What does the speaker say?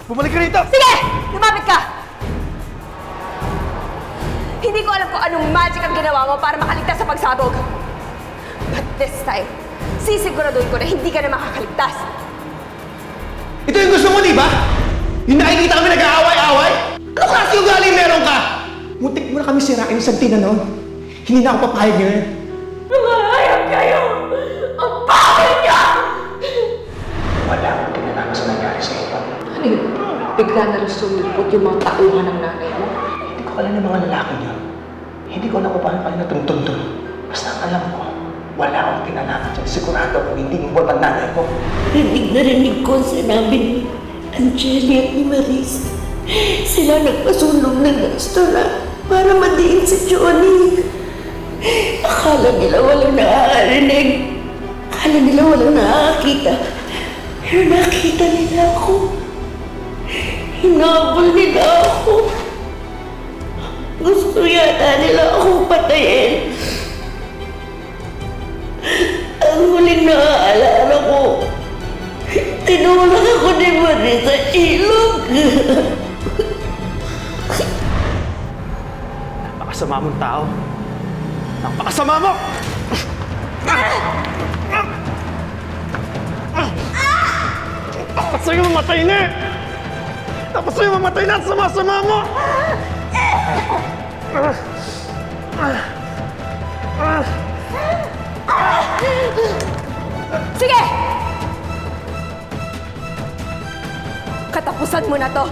Bumalik ka rito! Sige! Lumapit ka! Hindi ko alam kung anong magic ang ginawa mo para makaligtas sa pagsabog. But this time, sisiguraduhin ko na hindi ka na makakaligtas. Ito yung gusto mo, di ba? Yung nakikita kami nag-aaway-aaway? Ano klase ugali meron ka? Muntik mo na kami sirain sa tina noon. Hindi na ako papayag ngayon. Lumahayag kayo! Ang pangit niya! Wala akong pinanama sa nangyari sa iyo. Ano yun? Bigla na rin sumipot yung mga tauhan ng nanay mo. Hindi ko alam ng mga lalaki niyo. Hindi ko alam kung paano kayo natuntun. Basta ang alam ko, wala akong pinanama dyan. Sigurado kung hindi mo ang nanay ko. Narinig ko ang sinabi ni Angeli at ni Maris. Sila nagpasunog ng restaurant para madiin si Johnny. Akala nila walang nakakarinig. Akala nila walang nakakita. Pero nakita nila ako. Hinabol nila ako. Gusto yata nila akong patayin. Ang huling naaalala ko, tinulak ako ni Maris sa ilog. Napakasama mong tao. Napakasama mo! Tapos sa'yo mamatay na eh! Tapos sa'yo mamatay na at sama-sama mo! Sige! Katapusan mo na to!